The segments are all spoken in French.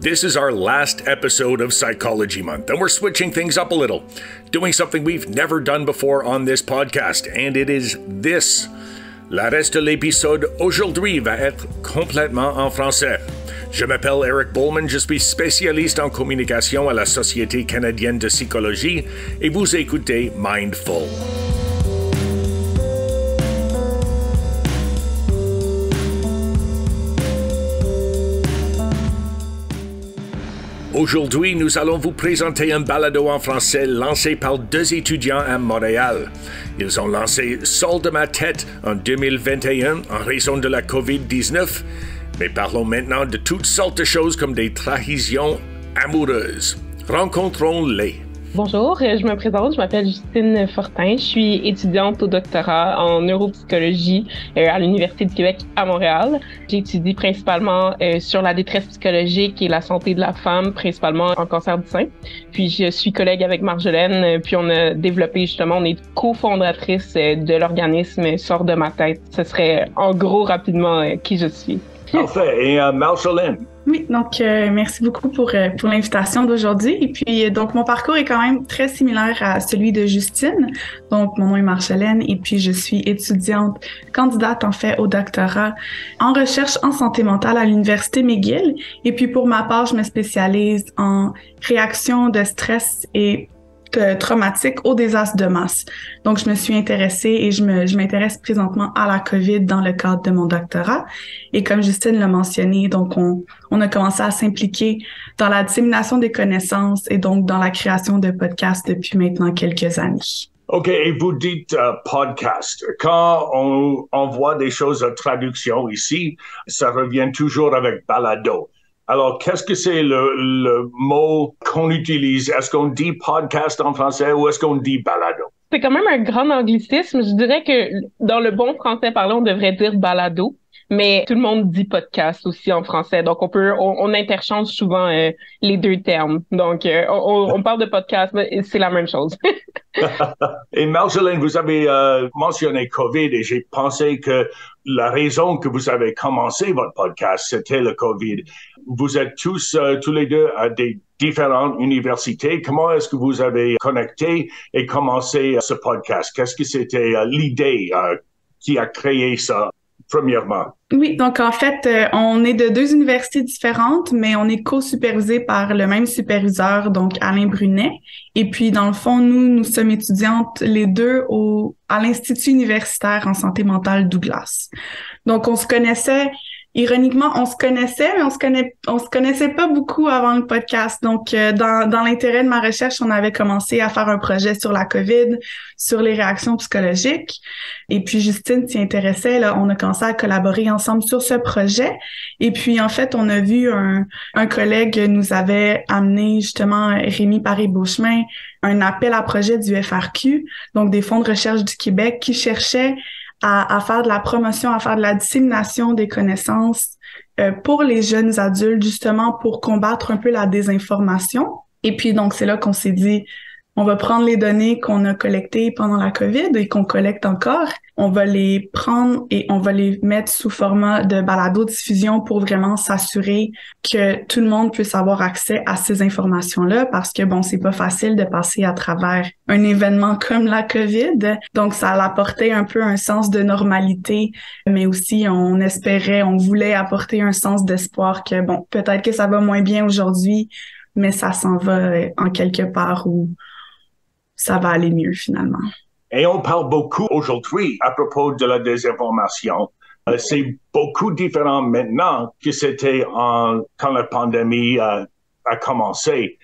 This is our last episode of Psychology Month, and we're switching things up a little, doing something we've never done before on this podcast, and it is this. Le reste de l'épisode aujourd'hui va être complètement en français. Je m'appelle Eric Bowman, je suis spécialiste en communication à la Société canadienne de psychologie, et vous écoutez Mindful. Aujourd'hui, nous allons vous présenter un balado en français lancé par deux étudiants à Montréal. Ils ont lancé Sors de ma tête en 2021 en raison de la COVID-19, mais parlons maintenant de toutes sortes de choses comme des trahisons amoureuses. Rencontrons-les. Bonjour, je me présente, je m'appelle Justine Fortin, je suis étudiante au doctorat en neuropsychologie à l'Université du Québec à Montréal. J'étudie principalement sur la détresse psychologique et la santé de la femme, principalement en cancer du sein. Puis je suis collègue avec Marjolaine, puis on a développé justement, on est cofondatrice de l'organisme Sors de ma tête. Ce serait en gros rapidement qui je suis. Parfait. Et Marjolaine? Oui, donc merci beaucoup pour l'invitation d'aujourd'hui. Et puis, donc, mon parcours est quand même très similaire à celui de Justine. Donc, mon nom est Marjolaine et puis je suis étudiante, candidate en fait au doctorat en recherche en santé mentale à l'Université McGill. Et puis, pour ma part, je me spécialise en réaction de stress et traumatique au désastre de masse. Donc, je me suis intéressée et je m'intéresse présentement à la COVID dans le cadre de mon doctorat. Et comme Justine l'a mentionné, donc on a commencé à s'impliquer dans la dissémination des connaissances et donc dans la création de podcasts depuis maintenant quelques années. OK, et vous dites podcast. Quand on voit des choses de traduction ici, ça revient toujours avec balado. Alors, qu'est-ce que c'est le mot qu'on utilise? Est-ce qu'on dit podcast en français ou est-ce qu'on dit balado? C'est quand même un grand anglicisme. Je dirais que dans le bon français parlé, on devrait dire balado, mais tout le monde dit podcast aussi en français. Donc, on interchange souvent les deux termes. Donc, on parle de podcast, mais c'est la même chose. Et Marjolaine, vous avez mentionné COVID et j'ai pensé que la raison que vous avez commencé votre podcast, c'était le COVID. Vous êtes tous les deux à des différentes universités. Comment est-ce que vous avez connecté et commencé ce podcast? Qu'est-ce que c'était l'idée qui a créé ça, premièrement? Oui, donc en fait, on est de deux universités différentes, mais on est co-supervisés par le même superviseur, donc Alain Brunet. Et puis, dans le fond, nous sommes étudiantes les deux à l'Institut universitaire en santé mentale Douglas. Donc, on se connaissait. Ironiquement, on se connaissait, mais on se connaissait pas beaucoup avant le podcast. Donc, dans l'intérêt de ma recherche, on avait commencé à faire un projet sur la COVID, sur les réactions psychologiques. Et puis, Justine s'y intéressait. Là, on a commencé à collaborer ensemble sur ce projet. Et puis, en fait, on a vu un collègue nous avait amené, justement, Rémi Paré-Beauchemin, un appel à projet du FRQ, donc des fonds de recherche du Québec, qui cherchaient à faire de la promotion, à faire de la dissémination des connaissances pour les jeunes adultes, justement pour combattre un peu la désinformation. Et puis, donc, c'est là qu'on s'est dit, on va prendre les données qu'on a collectées pendant la COVID et qu'on collecte encore. On va les prendre et on va les mettre sous format de balado-diffusion pour vraiment s'assurer que tout le monde puisse avoir accès à ces informations-là parce que, bon, c'est pas facile de passer à travers un événement comme la COVID. Donc, ça apportait un peu un sens de normalité, mais aussi on voulait apporter un sens d'espoir que, bon, peut-être que ça va moins bien aujourd'hui, mais ça s'en va en quelque part où ça va aller mieux finalement. Et on parle beaucoup aujourd'hui à propos de la désinformation. C'est beaucoup différent maintenant que c'était quand la pandémie a commencé.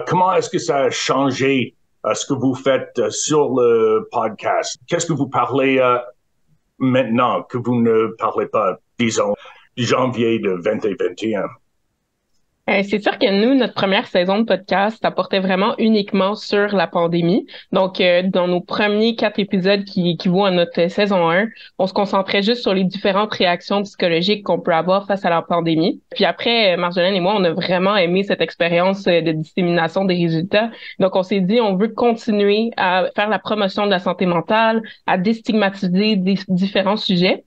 Comment est-ce que ça a changé ce que vous faites sur le podcast? Qu'est-ce que vous parlez maintenant que vous ne parlez pas, disons, janvier de 2021? C'est sûr que nous, notre première saison de podcast, ça portait vraiment uniquement sur la pandémie. Donc, dans nos premiers 4 épisodes qui équivaut à notre saison 1, on se concentrait juste sur les différentes réactions psychologiques qu'on peut avoir face à la pandémie. Puis après, Marjolaine et moi, on a vraiment aimé cette expérience de dissémination des résultats. Donc, on s'est dit, on veut continuer à faire la promotion de la santé mentale, à déstigmatiser des différents sujets.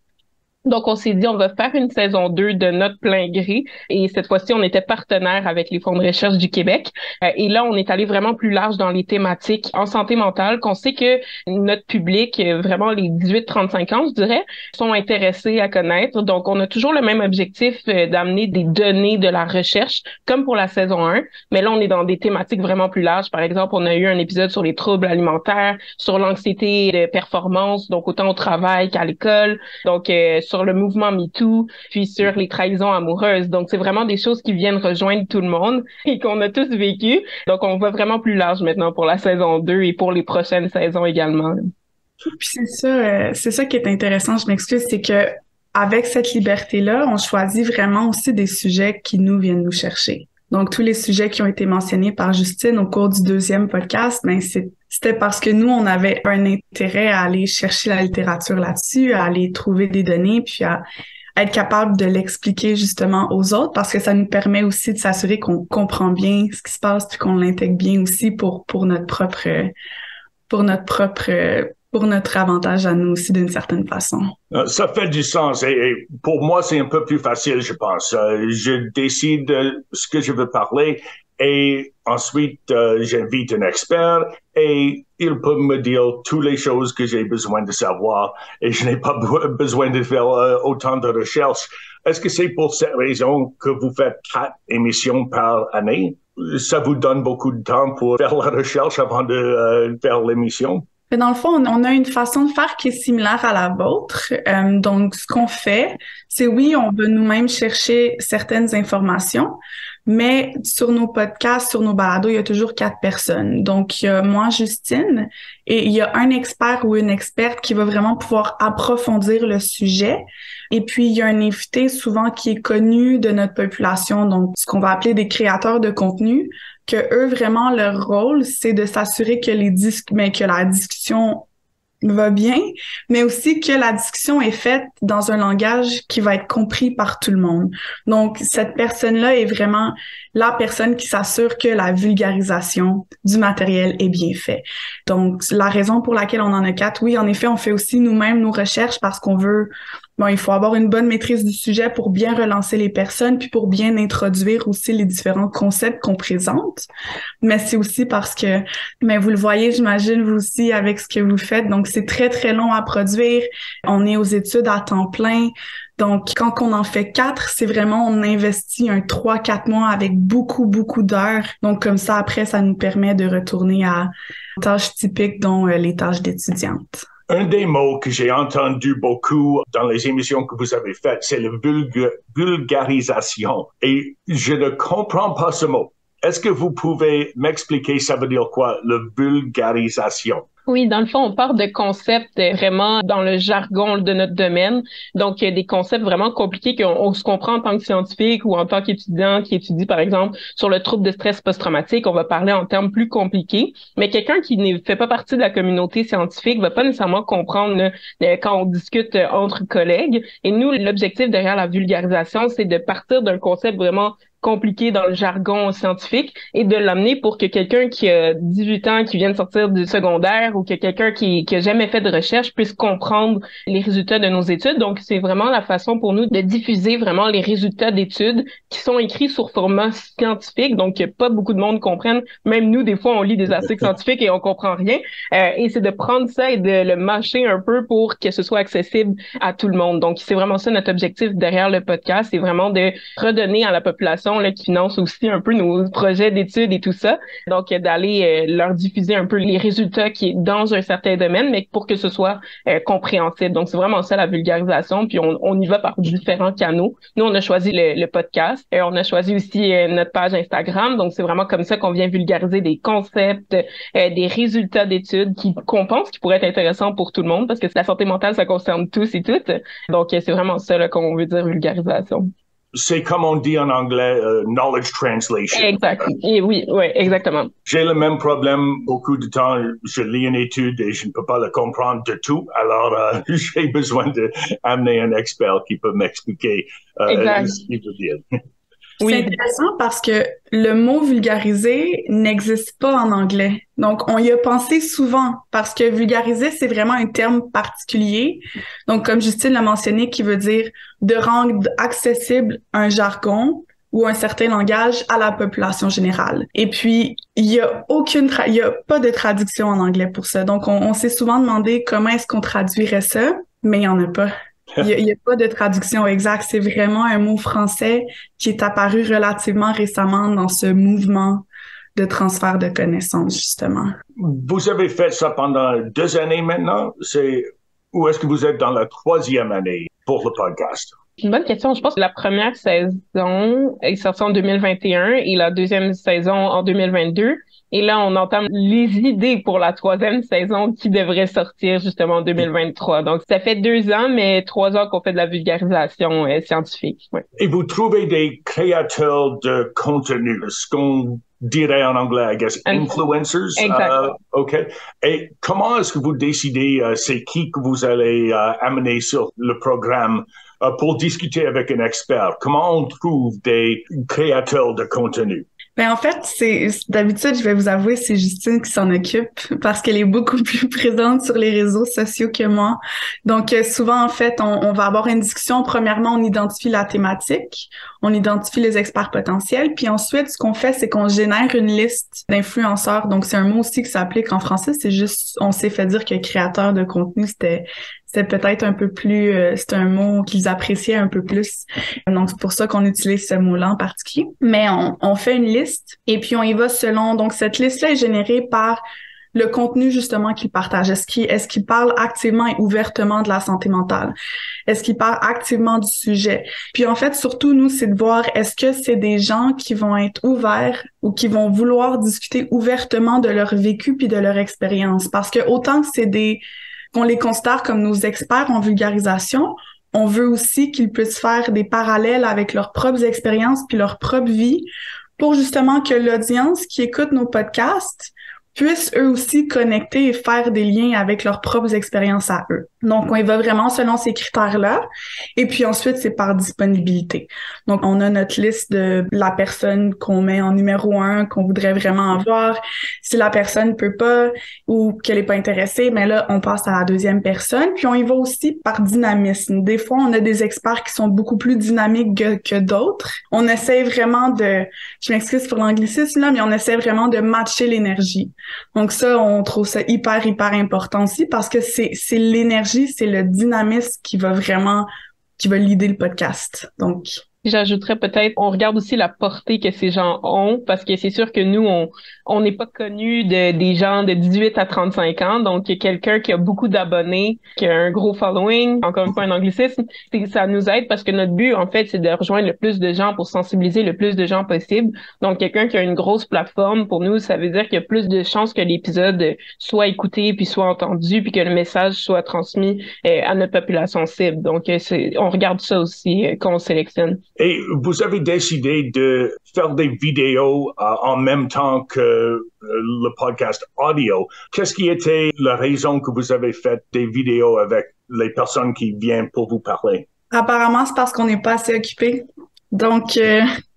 Donc, on s'est dit, on va faire une saison 2 de notre plein gré. Et cette fois-ci, on était partenaire avec les fonds de recherche du Québec. Et là, on est allé vraiment plus large dans les thématiques en santé mentale, qu'on sait que notre public, vraiment les 18-35 ans, je dirais, sont intéressés à connaître. Donc, on a toujours le même objectif d'amener des données de la recherche, comme pour la saison 1. Mais là, on est dans des thématiques vraiment plus larges. Par exemple, on a eu un épisode sur les troubles alimentaires, sur l'anxiété de performance, donc autant au travail qu'à l'école. Donc, sur le mouvement MeToo, puis sur les trahisons amoureuses. Donc, c'est vraiment des choses qui viennent rejoindre tout le monde et qu'on a tous vécu. Donc, on va vraiment plus large maintenant pour la saison 2 et pour les prochaines saisons également. Puis c'est ça qui est intéressant, je m'excuse, c'est que avec cette liberté-là, on choisit vraiment aussi des sujets qui nous viennent nous chercher. Donc, tous les sujets qui ont été mentionnés par Justine au cours du 2e podcast, ben c'était parce que nous, on avait un intérêt à aller chercher la littérature là-dessus, à aller trouver des données, puis à être capable de l'expliquer justement aux autres, parce que ça nous permet aussi de s'assurer qu'on comprend bien ce qui se passe, puis qu'on l'intègre bien aussi pour notre avantage à nous aussi d'une certaine façon. Ça fait du sens et pour moi, c'est un peu plus facile, je pense. Je décide ce que je veux parler et ensuite, j'invite un expert et il peut me dire toutes les choses que j'ai besoin de savoir et je n'ai pas besoin de faire autant de recherches. Est-ce que c'est pour cette raison que vous faites 4 émissions par année? Ça vous donne beaucoup de temps pour faire la recherche avant de faire l'émission? Mais dans le fond, on a une façon de faire qui est similaire à la vôtre. Donc, ce qu'on fait, c'est oui, on va nous-mêmes chercher certaines informations, mais sur nos podcasts, sur nos balados, il y a toujours 4 personnes. Donc, il y a moi, Justine, et il y a un expert ou une experte qui va vraiment pouvoir approfondir le sujet. Et puis, il y a un invité souvent qui est connu de notre population, donc ce qu'on va appeler des créateurs de contenu, que eux, vraiment, leur rôle, c'est de s'assurer que que la discussion va bien, mais aussi que la discussion est faite dans un langage qui va être compris par tout le monde. Donc, cette personne-là est vraiment la personne qui s'assure que la vulgarisation du matériel est bien faite. Donc, la raison pour laquelle on en a 4, oui, en effet, on fait aussi nous-mêmes nos recherches parce qu'on veut, il faut avoir une bonne maîtrise du sujet pour bien relancer les personnes puis pour bien introduire aussi les différents concepts qu'on présente. Mais c'est aussi parce que, vous le voyez, j'imagine, vous aussi, avec ce que vous faites. Donc, c'est très, très long à produire. On est aux études à temps plein. Donc, quand on en fait 4, c'est vraiment, on investit un 3-4 mois avec beaucoup, beaucoup d'heures. Donc, comme ça, après, ça nous permet de retourner à tâches typiques, dont les tâches d'étudiante. Un des mots que j'ai entendu beaucoup dans les émissions que vous avez faites, c'est la vulgarisation. Et je ne comprends pas ce mot. Est-ce que vous pouvez m'expliquer ça veut dire quoi, la vulgarisation? Oui, dans le fond, on part de concepts vraiment dans le jargon de notre domaine. Donc, des concepts vraiment compliqués qu'on se comprend en tant que scientifique ou en tant qu'étudiant qui étudie, par exemple, sur le trouble de stress post-traumatique. On va parler en termes plus compliqués. Mais quelqu'un qui ne fait pas partie de la communauté scientifique va pas nécessairement comprendre quand on discute entre collègues. Et nous, l'objectif derrière la vulgarisation, c'est de partir d'un concept vraiment compliqué dans le jargon scientifique et de l'amener pour que quelqu'un qui a 18 ans, qui vient de sortir du secondaire ou que quelqu'un qui a jamais fait de recherche puisse comprendre les résultats de nos études. Donc, c'est vraiment la façon pour nous de diffuser vraiment les résultats d'études qui sont écrits sur format scientifique. Donc, pas beaucoup de monde comprenne. Même nous, des fois, on lit des articles scientifiques et on comprend rien. Et c'est de prendre ça et de le mâcher un peu pour que ce soit accessible à tout le monde. Donc, c'est vraiment ça notre objectif derrière le podcast. C'est vraiment de redonner à la population là, qui finance aussi un peu nos projets d'études et tout ça. Donc, d'aller leur diffuser un peu les résultats qui est dans un certain domaine, mais pour que ce soit compréhensible. Donc, c'est vraiment ça, la vulgarisation. Puis, on y va par différents canaux. Nous, on a choisi le podcast. On a choisi aussi notre page Instagram. Donc, c'est vraiment comme ça qu'on vient vulgariser des concepts, des résultats d'études qu'on pense qui pourraient être intéressants pour tout le monde parce que la santé mentale, ça concerne tous et toutes. Donc, c'est vraiment ça là, qu'on veut dire vulgarisation. C'est comme on dit en anglais, knowledge translation. Exact. Et oui, exactement. J'ai le même problème. Beaucoup de temps, je lis une étude et je ne peux pas le comprendre de tout. Alors, j'ai besoin d'amener un expert qui peut m'expliquer ce qu'il veut dire. Oui. C'est intéressant parce que le mot vulgariser n'existe pas en anglais. Donc, on y a pensé souvent parce que vulgariser, c'est vraiment un terme particulier. Donc, comme Justine l'a mentionné, qui veut dire de rendre accessible un jargon ou un certain langage à la population générale. Et puis, il y a pas de traduction en anglais pour ça. Donc, on s'est souvent demandé comment est-ce qu'on traduirait ça, mais il n'y en a pas. Il y a pas de traduction exacte. C'est vraiment un mot français qui est apparu relativement récemment dans ce mouvement de transfert de connaissances, justement. Vous avez fait ça pendant 2 années maintenant? Ou est-ce que vous êtes dans la 3e année pour le podcast? C'est une bonne question. Je pense que la première saison est sortie en 2021 et la deuxième saison en 2022. Et là, on entame les idées pour la 3e saison qui devrait sortir justement en 2023. Donc, ça fait 2 ans, mais 3 ans qu'on fait de la vulgarisation scientifique. Ouais. Et vous trouvez des créateurs de contenu, ce qu'on dirait en anglais, I guess, influencers. Exact. OK. Et comment est-ce que vous décidez c'est qui que vous allez amener sur le programme pour discuter avec un expert? Comment on trouve des créateurs de contenu? Ben en fait, d'habitude, je vais vous avouer, c'est Justine qui s'en occupe parce qu'elle est beaucoup plus présente sur les réseaux sociaux que moi. Donc souvent en fait, on va avoir une discussion. Premièrement, on identifie la thématique, on identifie les experts potentiels, puis ensuite ce qu'on fait, c'est qu'on génère une liste d'influenceurs. Donc c'est un mot aussi qui s'applique en français, c'est juste on s'est fait dire que créateur de contenu, c'était peut-être un peu plus, c'est un mot qu'ils appréciaient un peu plus. Donc, c'est pour ça qu'on utilise ce mot-là en particulier. Mais on fait une liste et puis on y va selon, donc cette liste-là est générée par le contenu justement qu'il partage. Est-ce qu'il parle activement et ouvertement de la santé mentale? Est-ce qu'il parle activement du sujet? Puis en fait, surtout, nous, c'est de voir est-ce que c'est des gens qui vont être ouverts ou qui vont vouloir discuter ouvertement de leur vécu puis de leur expérience. Parce que autant que qu'on les considère comme nos experts en vulgarisation, on veut aussi qu'ils puissent faire des parallèles avec leurs propres expériences puis leur propre vie pour justement que l'audience qui écoute nos podcasts puissent eux aussi connecter et faire des liens avec leurs propres expériences à eux. Donc, on y va vraiment selon ces critères-là. Et puis ensuite, c'est par disponibilité. Donc, on a notre liste de la personne qu'on met en numéro 1, qu'on voudrait vraiment avoir. Si la personne peut pas ou qu'elle est pas intéressée, mais là, on passe à la deuxième personne. Puis, on y va aussi par dynamisme. Des fois, on a des experts qui sont beaucoup plus dynamiques que d'autres. On essaie vraiment je m'excuse pour l'anglicisme là, mais on essaie vraiment de matcher l'énergie. Donc ça, on trouve ça hyper important aussi parce que c'est l'énergie, c'est le dynamisme qui va leader le podcast. Donc, j'ajouterais peut-être, on regarde aussi la portée que ces gens ont, parce que c'est sûr que nous, on n'est pas connus des gens de 18 à 35 ans, donc quelqu'un qui a beaucoup d'abonnés, qui a un gros following, encore une fois un anglicisme, ça nous aide parce que notre but, en fait, c'est de rejoindre le plus de gens pour sensibiliser le plus de gens possible. Donc, quelqu'un qui a une grosse plateforme, pour nous, ça veut dire qu'il y a plus de chances que l'épisode soit écouté, puis soit entendu, puis que le message soit transmis à notre population cible. Donc, on regarde ça aussi quand on sélectionne. Et vous avez décidé de faire des vidéos en même temps que le podcast audio. Qu'est-ce qui était la raison que vous avez fait des vidéos avec les personnes qui viennent pour vous parler? Apparemment, c'est parce qu'on n'est pas assez occupé. Donc,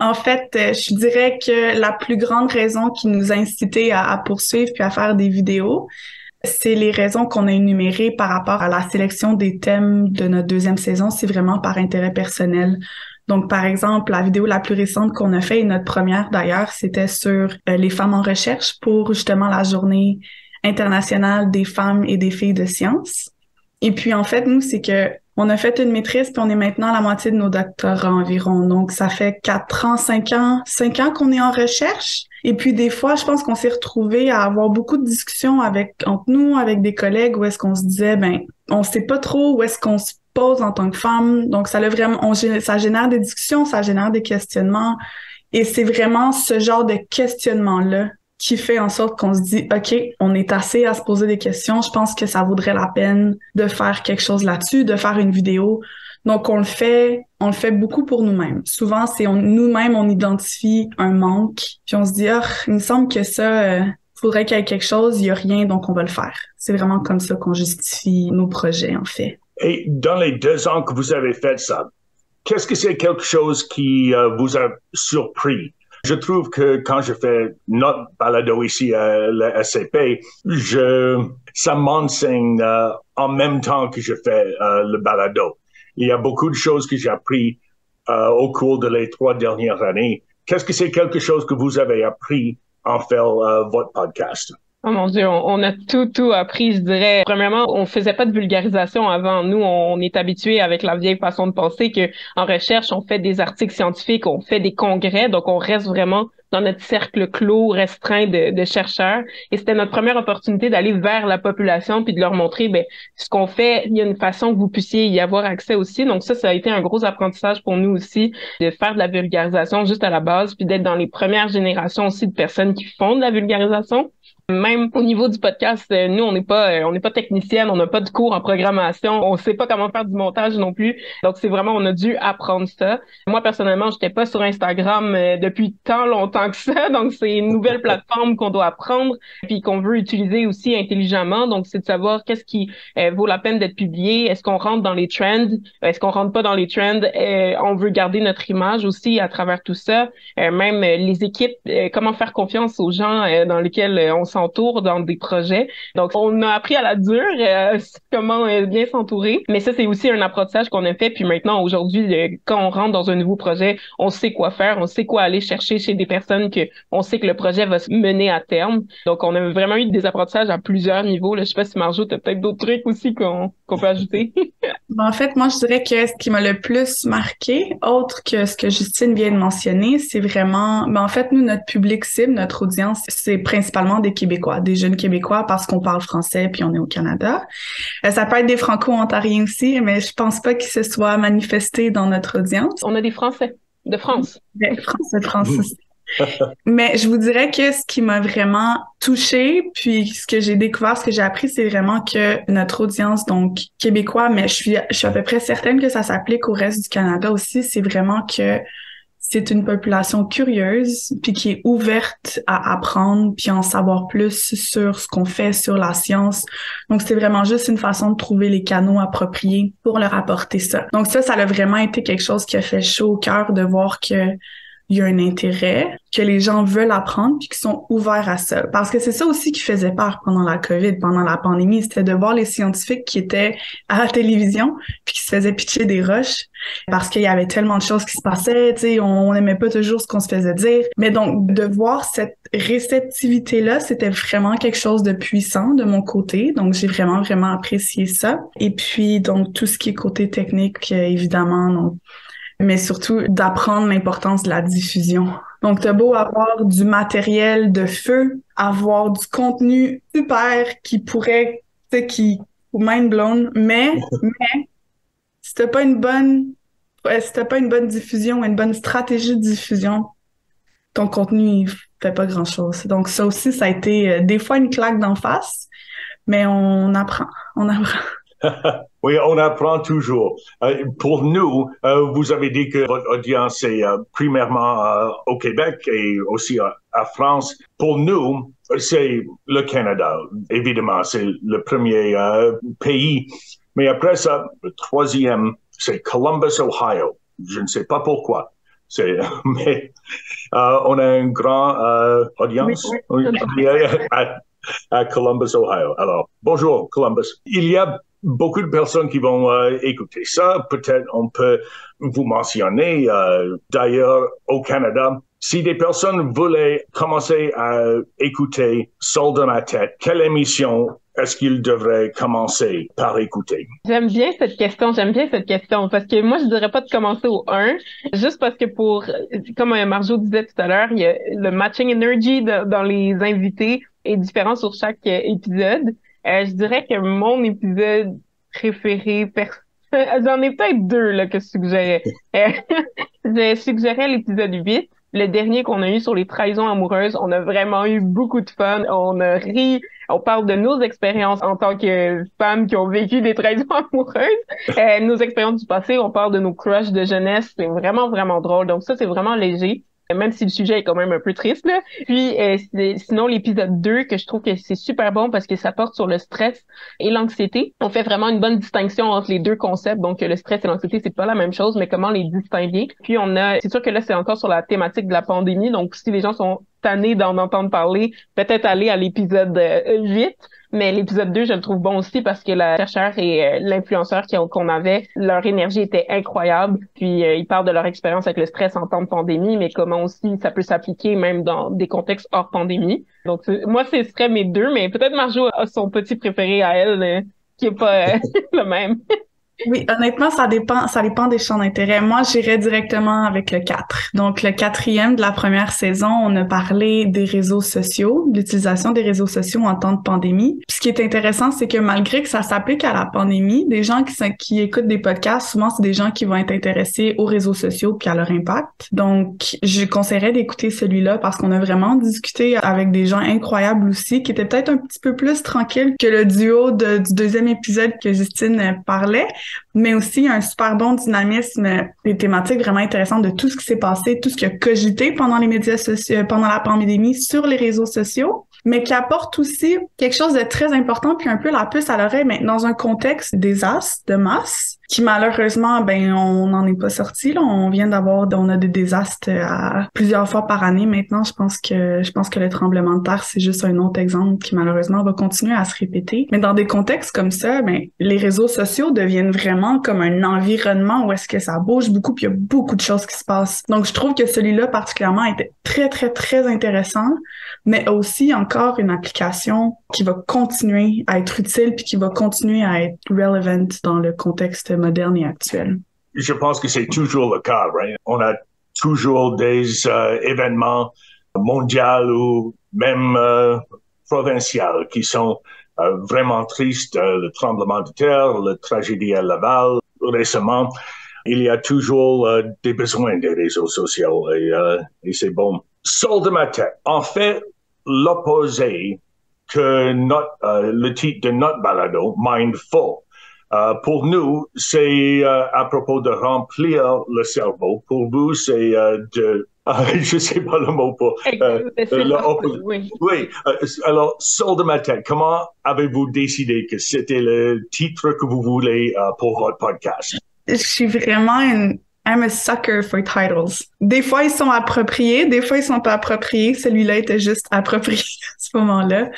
en fait, je dirais que la plus grande raison qui nous a incité à poursuivre puis à faire des vidéos, c'est les raisons qu'on a énumérées par rapport à la sélection des thèmes de notre 2e saison. C'est vraiment par intérêt personnel. Donc, par exemple, la vidéo la plus récente qu'on a fait, et notre première d'ailleurs, c'était sur les femmes en recherche pour justement la Journée internationale des femmes et des filles de sciences. Et puis, en fait, nous, c'est que on a fait une maîtrise puis on est maintenant à la moitié de nos doctorats environ. Donc, ça fait 5 ans qu'on est en recherche. Et puis, des fois, je pense qu'on s'est retrouvés à avoir beaucoup de discussions entre nous, avec des collègues, où est-ce qu'on se disait, on sait pas trop où est-ce qu'on se pose en tant que femme. Donc, ça génère des discussions, ça génère des questionnements. Et c'est vraiment ce genre de questionnement-là qui fait en sorte qu'on se dit, OK, on est assez à se poser des questions. Je pense que ça vaudrait la peine de faire quelque chose là-dessus, de faire une vidéo. Donc, on le fait beaucoup pour nous-mêmes. Souvent, c'est nous-mêmes, on identifie un manque, puis on se dit, il me semble que ça, faudrait qu'il y ait quelque chose, il y a rien, donc on va le faire. C'est vraiment comme ça qu'on justifie nos projets, en fait. Et dans les 2 ans que vous avez fait ça, qu'est-ce que c'est quelque chose qui vous a surpris? Je trouve que quand je fais notre balado ici à la SCP, ça m'enseigne en même temps que je fais le balado. Il y a beaucoup de choses que j'ai appris au cours de les 3 dernières années. Qu'est-ce que c'est quelque chose que vous avez appris en faire votre podcast? Oh mon Dieu, on a tout appris, je dirais. Premièrement, on faisait pas de vulgarisation avant. Nous, on est habitué avec la vieille façon de penser que en recherche, on fait des articles scientifiques, on fait des congrès, donc on reste vraiment dans notre cercle clos, restreint de chercheurs. Et c'était notre première opportunité d'aller vers la population puis de leur montrer, ce qu'on fait, il y a une façon que vous puissiez y avoir accès aussi. Donc ça a été un gros apprentissage pour nous aussi de faire de la vulgarisation juste à la base puis d'être dans les premières générations aussi de personnes qui font de la vulgarisation. Même au niveau du podcast, nous, on n'est pas technicienne, on n'a pas de cours en programmation, on sait pas comment faire du montage non plus. Donc, c'est vraiment, on a dû apprendre ça. Moi, personnellement, j'étais pas sur Instagram depuis tant longtemps que ça. Donc, c'est une nouvelle plateforme qu'on doit apprendre puis qu'on veut utiliser aussi intelligemment. Donc, c'est de savoir qu'est-ce qui vaut la peine d'être publié. Est-ce qu'on rentre dans les trends? Est-ce qu'on rentre pas dans les trends? On veut garder notre image aussi à travers tout ça. Même les équipes, comment faire confiance aux gens dans lesquels on s'entoure dans des projets. Donc, on a appris à la dure comment bien s'entourer. Mais ça, c'est aussi un apprentissage qu'on a fait. Puis maintenant, aujourd'hui, quand on rentre dans un nouveau projet, on sait quoi faire, on sait quoi aller chercher chez des personnes que on sait que le projet va se mener à terme. Donc, on a vraiment eu des apprentissages à plusieurs niveaux. Là, je sais pas si Marjo, t'as peut-être d'autres trucs aussi qu'on peut ajouter. En fait, moi, je dirais que ce qui m'a le plus marqué, autre que ce que Justine vient de mentionner, c'est vraiment, en fait, nous, notre public cible, notre audience, c'est principalement des Québécois, des jeunes Québécois parce qu'on parle français puis on est au Canada. Ça peut être des Franco-Ontariens aussi, mais je pense pas qu'ils se soient manifestés dans notre audience. On a des Français de France. Des Français de France aussi. Mais je vous dirais que ce qui m'a vraiment touchée, puis ce que j'ai découvert, ce que j'ai appris, c'est vraiment que notre audience, donc québécois, mais je suis à peu près certaine que ça s'applique au reste du Canada aussi, c'est vraiment que c'est une population curieuse, puis qui est ouverte à apprendre, puis en savoir plus sur ce qu'on fait, sur la science. Donc, c'est vraiment juste une façon de trouver les canaux appropriés pour leur apporter ça. Donc ça a vraiment été quelque chose qui a fait chaud au cœur de voir que il y a un intérêt, que les gens veulent apprendre puis qu'ils sont ouverts à ça. Parce que c'est ça aussi qui faisait peur pendant la COVID, pendant la pandémie, c'était de voir les scientifiques qui étaient à la télévision puis qui se faisaient pitcher des roches parce qu'il y avait tellement de choses qui se passaient, tu sais, on n'aimait pas toujours ce qu'on se faisait dire. Mais donc, de voir cette réceptivité-là, c'était vraiment quelque chose de puissant de mon côté. Donc, j'ai vraiment apprécié ça. Et puis, donc, tout ce qui est côté technique, évidemment, donc, mais surtout d'apprendre l'importance de la diffusion. Donc, t'as beau avoir du matériel de feu, avoir du contenu super qui pourrait, tu sais, qui mind blown, mais si t'as pas une bonne diffusion, une bonne stratégie de diffusion, ton contenu, il fait pas grand-chose. Donc, ça aussi, ça a été des fois une claque d'en face, mais on apprend. Oui, on apprend toujours. Pour nous, vous avez dit que votre audience est primairement au Québec et aussi à France. Pour nous, c'est le Canada. Évidemment, c'est le premier pays. Mais après ça, le troisième, c'est Columbus, Ohio. Je ne sais pas pourquoi. Mais on a une grande audience à Columbus, Ohio. Alors, bonjour, Columbus. Il y a beaucoup de personnes qui vont écouter ça. Peut-être on peut vous mentionner. D'ailleurs, au Canada, si des personnes voulaient commencer à écouter Sol dans ma tête, quelle émission est-ce qu'ils devraient commencer par écouter? J'aime bien cette question parce que moi, je dirais pas de commencer au 1, juste parce que comme Marjo disait tout à l'heure, il y a le matching energy dans les invités est différent sur chaque épisode. Je dirais que mon épisode préféré, j'en ai peut-être 2 là, que je suggérais. Je suggérais l'épisode 8, le dernier qu'on a eu sur les trahisons amoureuses. On a vraiment eu beaucoup de fun. On a ri. On parle de nos expériences en tant que femmes qui ont vécu des trahisons amoureuses. Nos expériences du passé. On parle de nos crushs de jeunesse. C'est vraiment drôle. Donc ça, c'est vraiment léger. même si le sujet est quand même un peu triste, là. Puis, sinon, l'épisode 2, que je trouve que c'est super bon parce que ça porte sur le stress et l'anxiété. On fait vraiment une bonne distinction entre les deux concepts. Donc, le stress et l'anxiété, c'est pas la même chose, mais comment les distinguer. Puis, c'est sûr que là, c'est encore sur la thématique de la pandémie. Donc, si les gens sont tannés d'en entendre parler, peut-être aller à l'épisode 8. Mais l'épisode 2, je le trouve bon aussi parce que la chercheure et l'influenceur qu'on avait, leur énergie était incroyable. Puis ils parlent de leur expérience avec le stress en temps de pandémie, mais comment aussi ça peut s'appliquer même dans des contextes hors pandémie. Donc moi, ce serait mes deux, mais peut-être Marjo a son petit préféré à elle, qui est pas le même. Oui, honnêtement, ça dépend des champs d'intérêt. Moi, j'irais directement avec le 4. Donc, le 4e de la première saison, on a parlé des réseaux sociaux, de l'utilisation des réseaux sociaux en temps de pandémie. Puis, ce qui est intéressant, c'est que malgré que ça s'applique à la pandémie, des gens qui écoutent des podcasts, souvent, c'est des gens qui vont être intéressés aux réseaux sociaux puis à leur impact. Donc, je conseillerais d'écouter celui-là parce qu'on a vraiment discuté avec des gens incroyables aussi, qui étaient peut-être un petit peu plus tranquilles que le duo du 2e épisode que Justine parlait. Mais aussi un super bon dynamisme, des thématiques vraiment intéressantes de tout ce qui s'est passé, tout ce qui a cogité pendant les médias sociaux, pendant la pandémie sur les réseaux sociaux, mais qui apporte aussi quelque chose de très important puis un peu la puce à l'oreille, mais dans un contexte désastre de masse, qui malheureusement, on n'en est pas sorti, là. On a des désastres plusieurs fois par année maintenant. Je pense que le tremblement de terre, c'est juste un autre exemple qui malheureusement va continuer à se répéter. Mais dans des contextes comme ça, les réseaux sociaux deviennent vraiment comme un environnement où est-ce que ça bouge beaucoup puis il y a beaucoup de choses qui se passent. Donc, je trouve que celui-là particulièrement était très, très, très intéressant, mais aussi encore une application qui va continuer à être utile puis qui va continuer à être relevant dans le contexte moderne et actuel. Je pense que c'est toujours le cas, right? On a toujours des événements mondiaux ou même provinciaux qui sont vraiment tristes. Le tremblement de terre, la tragédie à Laval. Récemment, il y a toujours des besoins des réseaux sociaux et c'est bon. Sol de ma tête. En fait, l'opposé que le titre de notre balado, Mindful. Pour nous, c'est à propos de remplir le cerveau. Pour vous, c'est je sais pas le mot pour oui. Oui. Alors, Sol de ma tête, comment avez-vous décidé que c'était le titre que vous voulez pour votre podcast? Je suis vraiment I'm a sucker for titles. Des fois, ils sont appropriés, des fois, ils sont pas appropriés. Celui-là était juste approprié à ce moment-là.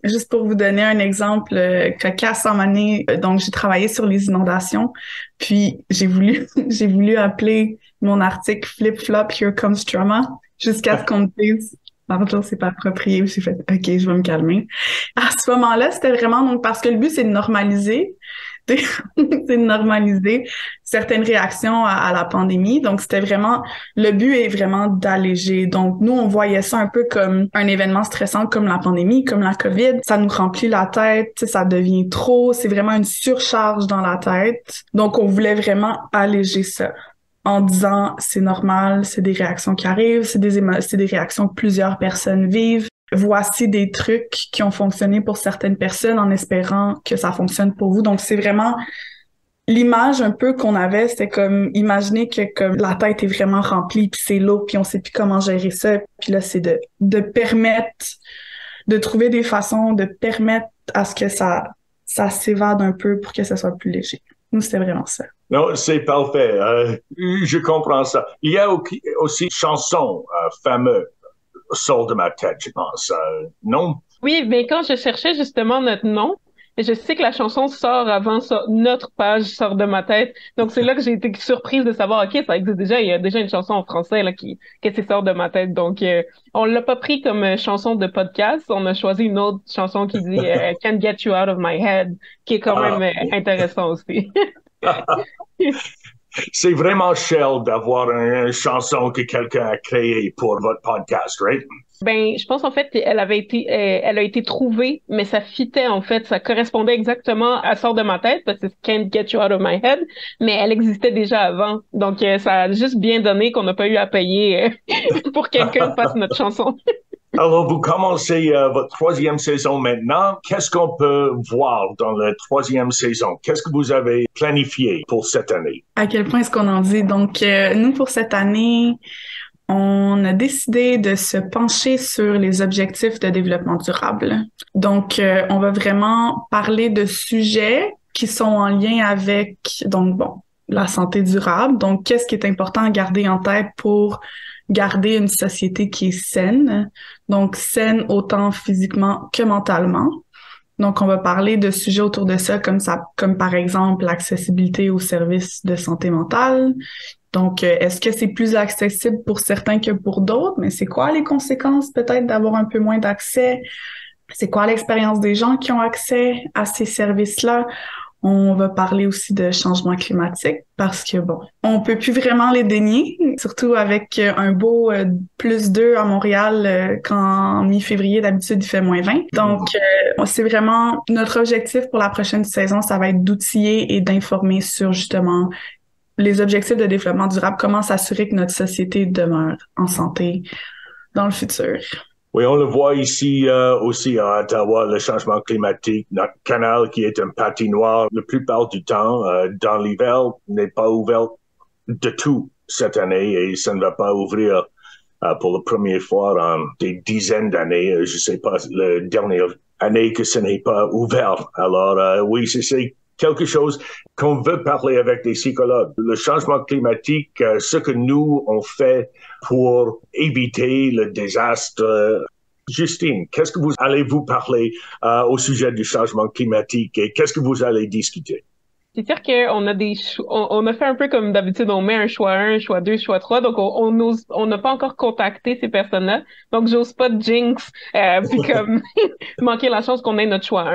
Juste pour vous donner un exemple cocasse en année, donc j'ai travaillé sur les inondations, puis j'ai voulu appeler mon article Flip Flop Here Comes Trauma jusqu'à ce qu'on me dise Marjo, c'est pas approprié. J'ai fait OK, je vais me calmer. À ce moment-là, c'était vraiment donc parce que le but c'est de normaliser certaines réactions à la pandémie. Donc, le but est vraiment d'alléger. Donc, nous, on voyait ça un peu comme un événement stressant comme la pandémie, comme la COVID. Ça nous remplit la tête, ça devient trop, c'est vraiment une surcharge dans la tête. Donc, on voulait vraiment alléger ça en disant c'est normal, c'est des réactions qui arrivent, c'est des réactions que plusieurs personnes vivent. Voici des trucs qui ont fonctionné pour certaines personnes en espérant que ça fonctionne pour vous. Donc, c'est vraiment l'image un peu qu'on avait, c'était comme imaginer que comme la tête est vraiment remplie puis c'est lourd puis on sait plus comment gérer ça. Puis là, c'est de permettre, de trouver des façons de permettre à ce que ça s'évade un peu pour que ça soit plus léger. Nous, c'était vraiment ça. Non, c'est parfait. Je comprends ça. Il y a aussi chansons fameuses. Sol de ma tête, je pense. Non? Oui, mais quand je cherchais justement notre nom, je sais que la chanson sort avant ça, notre page sort de ma tête. Donc c'est là que j'ai été surprise de savoir, OK, ça existe déjà, il y a déjà une chanson en français là que c'est sort de ma tête. Donc on l'a pas pris comme chanson de podcast, on a choisi une autre chanson qui dit Can't Get You Out of My Head, qui est quand même intéressant aussi. C'est vraiment cher d'avoir une chanson que quelqu'un a créée pour votre podcast, right? Je pense en fait elle a été trouvée, mais ça fitait en fait, ça correspondait exactement à Sort de ma tête parce que c'est Can't Get You Out of My Head, mais elle existait déjà avant, donc ça a juste bien donné qu'on n'a pas eu à payer pour quelqu'un fasse notre chanson. Alors, vous commencez votre 3e saison maintenant. Qu'est-ce qu'on peut voir dans la 3e saison? Qu'est-ce que vous avez planifié pour cette année? À quel point est-ce qu'on en dit? Donc, nous, pour cette année, on a décidé de se pencher sur les objectifs de développement durable. Donc, on va vraiment parler de sujets qui sont en lien avec, donc bon, la santé durable. Donc, qu'est-ce qui est important à garder en tête pour garder une société qui est saine? Donc, saine autant physiquement que mentalement. Donc, on va parler de sujets autour de ça, comme par exemple l'accessibilité aux services de santé mentale. Donc, est-ce que c'est plus accessible pour certains que pour d'autres? Mais c'est quoi les conséquences peut-être d'avoir un peu moins d'accès? C'est quoi l'expérience des gens qui ont accès à ces services-là? On va parler aussi de changement climatique parce que, bon, on peut plus vraiment les dénier, surtout avec un beau +2 à Montréal qu'en mi-février, d'habitude, il fait -20. Donc, c'est vraiment notre objectif pour la prochaine saison, ça va être d'outiller et d'informer sur justement les objectifs de développement durable, comment s'assurer que notre société demeure en santé dans le futur. Oui, on le voit ici aussi à Ottawa, le changement climatique. Notre canal, qui est un patinoire, la plupart du temps, dans l'hiver, n'est pas ouvert de tout cette année et ça ne va pas ouvrir pour la première fois en des dizaines d'années. Je sais pas, la dernière année que ce n'est pas ouvert. Alors, oui, c'est quelque chose qu'on veut parler avec des psychologues. Le changement climatique, ce que nous, on fait pour éviter le désastre. Justine, qu'est-ce que vous allez-vous parler au sujet du changement climatique et qu'est-ce que vous allez discuter? C'est sûr qu'on a on a fait un peu comme d'habitude, on met un choix 1, choix 2, choix 3, donc on n'a pas encore contacté ces personnes-là, donc j'ose pas de jinx, puis comme manquer la chance qu'on ait notre choix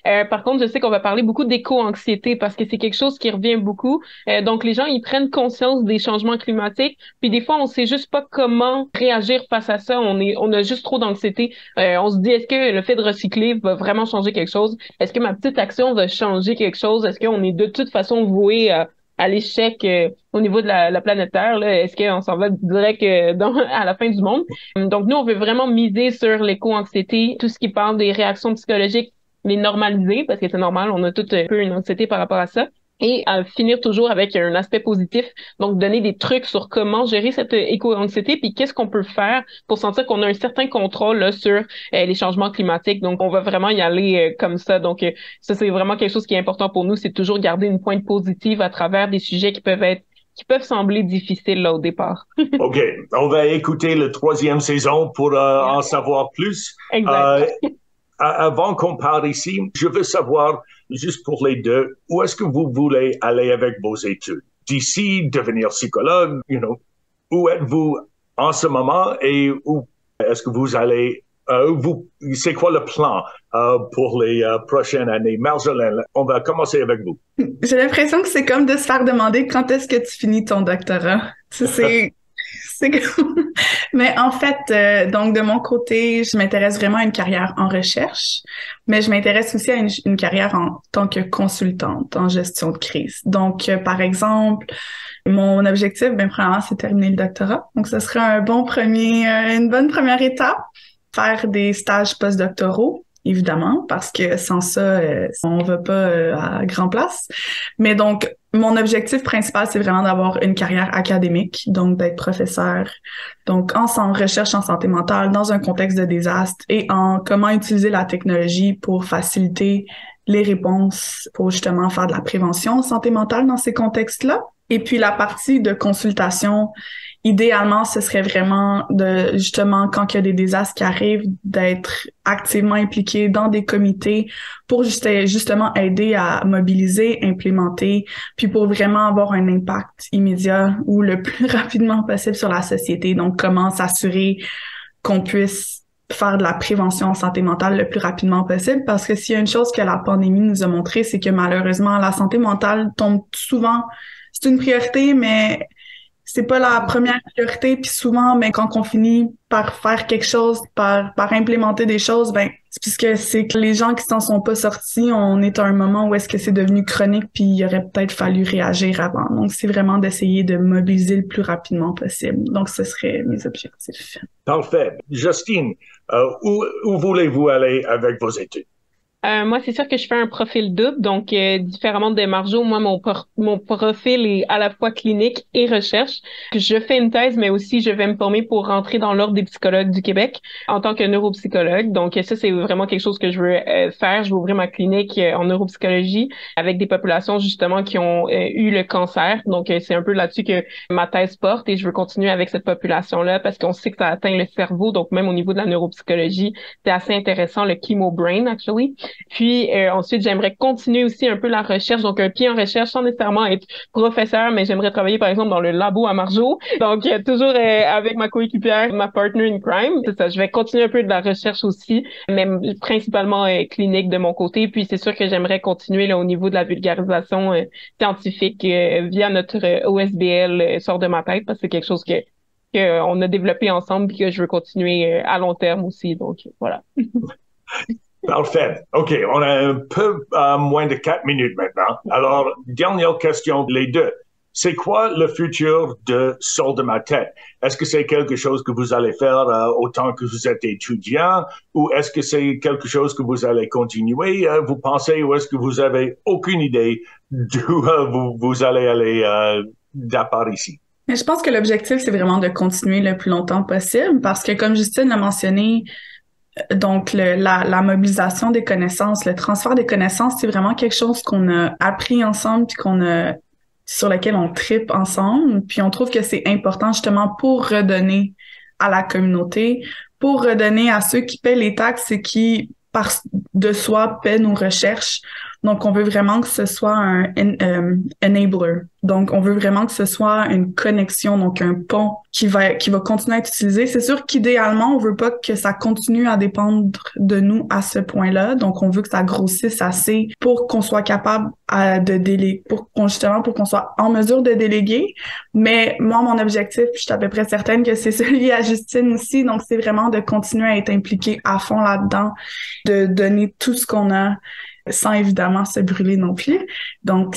1. Par contre, je sais qu'on va parler beaucoup d'éco-anxiété parce que c'est quelque chose qui revient beaucoup. Donc les gens, ils prennent conscience des changements climatiques, puis des fois, on sait juste pas comment réagir face à ça. On a juste trop d'anxiété. On se dit, est-ce que le fait de recycler va vraiment changer quelque chose? Est-ce que ma petite action va changer quelque chose? Est-ce qu'on est de toute façon voué à l'échec au niveau de la planète Terre? Là? Est-ce qu'on s'en va direct à la fin du monde? Donc, nous, on veut vraiment miser sur l'éco-anxiété, tout ce qui parle des réactions psychologiques, les normaliser, parce que c'est normal, on a tout un peu une anxiété par rapport à ça. Et finir toujours avec un aspect positif, donc donner des trucs sur comment gérer cette éco-anxiété, puis qu'est-ce qu'on peut faire pour sentir qu'on a un certain contrôle là, sur les changements climatiques. Donc, on va vraiment y aller comme ça. Donc, ça, c'est vraiment quelque chose qui est important pour nous, c'est toujours garder une pointe positive à travers des sujets qui peuvent sembler difficiles là au départ. OK, on va écouter la 3e saison pour en savoir plus. Exact. Avant qu'on parle ici, je veux savoir, juste pour les deux, où est-ce que vous voulez aller avec vos études? D'ici, devenir psychologue, où êtes-vous en ce moment et où est-ce que vous allez, c'est quoi le plan pour les prochaines années? Marjolaine, on va commencer avec vous. J'ai l'impression que c'est comme de se faire demander quand est-ce que tu finis ton doctorat. Mais en fait, donc de mon côté, je m'intéresse vraiment à une carrière en recherche, mais je m'intéresse aussi à une carrière en tant que consultante en gestion de crise. Donc, par exemple, mon objectif, premièrement, c'est terminer le doctorat. Donc, ce serait une bonne première étape, faire des stages postdoctoraux. Évidemment, parce que sans ça, on va pas à grand place. Mais donc, mon objectif principal, c'est vraiment d'avoir une carrière académique, donc d'être professeur, donc en recherche en santé mentale, dans un contexte de désastre et en comment utiliser la technologie pour faciliter les réponses pour justement faire de la prévention en santé mentale dans ces contextes-là. Et puis la partie de consultation, idéalement, ce serait vraiment de, justement, quand il y a des désastres qui arrivent, d'être activement impliqué dans des comités pour justement aider à mobiliser, implémenter, puis pour vraiment avoir un impact immédiat ou le plus rapidement possible sur la société. Donc, comment s'assurer qu'on puisse faire de la prévention en santé mentale le plus rapidement possible, parce que s'il y a une chose que la pandémie nous a montré, c'est que malheureusement, la santé mentale tombe souvent, c'est une priorité, mais c'est pas la première priorité, puis souvent, quand on finit par faire quelque chose, par implémenter des choses, puisque c'est que les gens qui s'en sont pas sortis, on est à un moment où est-ce que c'est devenu chronique, puis il aurait peut-être fallu réagir avant. Donc, c'est vraiment d'essayer de mobiliser le plus rapidement possible. Donc, ce serait mes objectifs. Parfait. Justine, où voulez-vous aller avec vos études? Moi, c'est sûr que je fais un profil double, donc différemment de Marjo, moi, mon profil est à la fois clinique et recherche. Je fais une thèse, mais aussi je vais me former pour rentrer dans l'Ordre des psychologues du Québec en tant que neuropsychologue. Donc ça, c'est vraiment quelque chose que je veux faire. Je veux ouvrir ma clinique en neuropsychologie avec des populations justement qui ont eu le cancer. Donc c'est un peu là-dessus que ma thèse porte et je veux continuer avec cette population-là parce qu'on sait que ça atteint le cerveau. Donc même au niveau de la neuropsychologie, c'est assez intéressant, le chemo brain, actually. Puis ensuite, j'aimerais continuer aussi un peu la recherche, donc un pied en recherche sans nécessairement être professeur, mais j'aimerais travailler par exemple dans le labo à Marjo. Donc toujours avec ma coéquipière, ma partner in crime. C'est ça, je vais continuer un peu de la recherche aussi, mais principalement clinique de mon côté. Puis c'est sûr que j'aimerais continuer là au niveau de la vulgarisation scientifique via notre OSBL sort de ma tête parce que c'est quelque chose que on a développé ensemble et que je veux continuer à long terme aussi. Donc voilà. Parfait. OK, on a un peu moins de 4 minutes maintenant. Alors, dernière question, les deux. C'est quoi le futur de Sort de ma tête? Est-ce que c'est quelque chose que vous allez faire autant que vous êtes étudiant ou est-ce que c'est quelque chose que vous allez continuer, vous pensez, ou est-ce que vous avez aucune idée d'où vous allez aller d'à part ici? Mais je pense que l'objectif, c'est vraiment de continuer le plus longtemps possible parce que, comme Justine l'a mentionné, donc la mobilisation des connaissances, le transfert des connaissances, c'est vraiment quelque chose qu'on a appris ensemble puis sur lequel on tripe ensemble. Puis on trouve que c'est important justement pour redonner à la communauté, pour redonner à ceux qui paient les taxes et qui, par de soi, paient nos recherches. Donc, on veut vraiment que ce soit un enabler. Donc, on veut vraiment que ce soit une connexion, donc un pont qui va continuer à être utilisé. C'est sûr qu'idéalement, on veut pas que ça continue à dépendre de nous à ce point-là. Donc, on veut que ça grossisse assez pour qu'on soit capable de déléguer, pour qu'on soit en mesure de déléguer. Mais moi, mon objectif, je suis à peu près certaine que c'est celui à Justine aussi. Donc, c'est vraiment de continuer à être impliqué à fond là-dedans, de donner tout ce qu'on a sans évidemment se brûler non plus. Donc,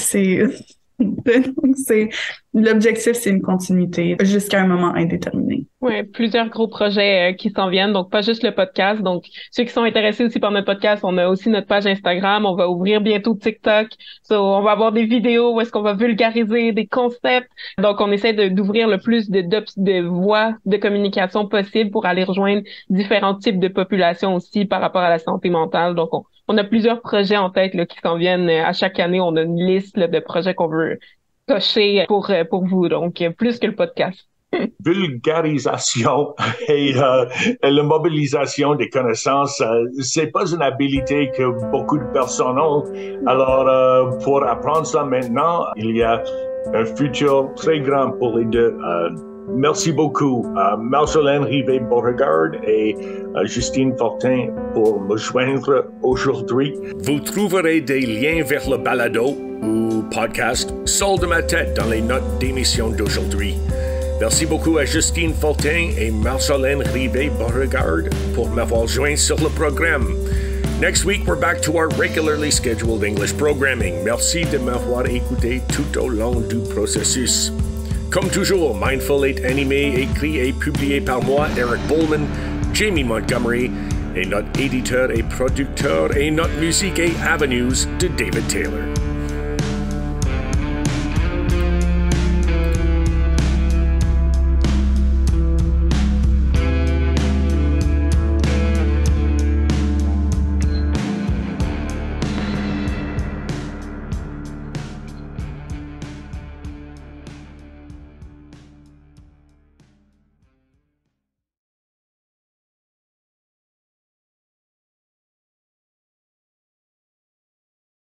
l'objectif, c'est une continuité jusqu'à un moment indéterminé. Oui, plusieurs gros projets qui s'en viennent, donc pas juste le podcast. Donc, ceux qui sont intéressés aussi par notre podcast, on a aussi notre page Instagram, on va ouvrir bientôt TikTok. On va avoir des vidéos où est-ce qu'on va vulgariser des concepts. Donc, on essaie d'ouvrir le plus de voies de communication possible pour aller rejoindre différents types de populations aussi par rapport à la santé mentale. Donc, on a plusieurs projets en tête là, qui s'en viennent. À chaque année, on a une liste là, de projets qu'on veut cocher pour vous. Donc, plus que le podcast. Vulgarisation et la mobilisation des connaissances, c'est pas une habilité que beaucoup de personnes ont. Alors, pour apprendre ça maintenant, il y a un futur très grand pour les deux. Merci beaucoup à Marjolaine Rivet-Beauregard et Justine Fortin pour me joindre aujourd'hui. Vous trouverez des liens vers le balado ou podcast Sort de ma tête dans les notes d'émission d'aujourd'hui. Merci beaucoup à Justine Fortin et Marjolaine Rivet-Beauregard pour m'avoir joint sur le programme. Next week, we're back to our regularly scheduled English programming. Merci de m'avoir écouté tout au long du processus. Comme toujours, Mindful est animé, écrit et publié par moi, Eric Bowman, Jamie Montgomery, et notre éditeur et producteur, et notre musique et avenues de David Taylor.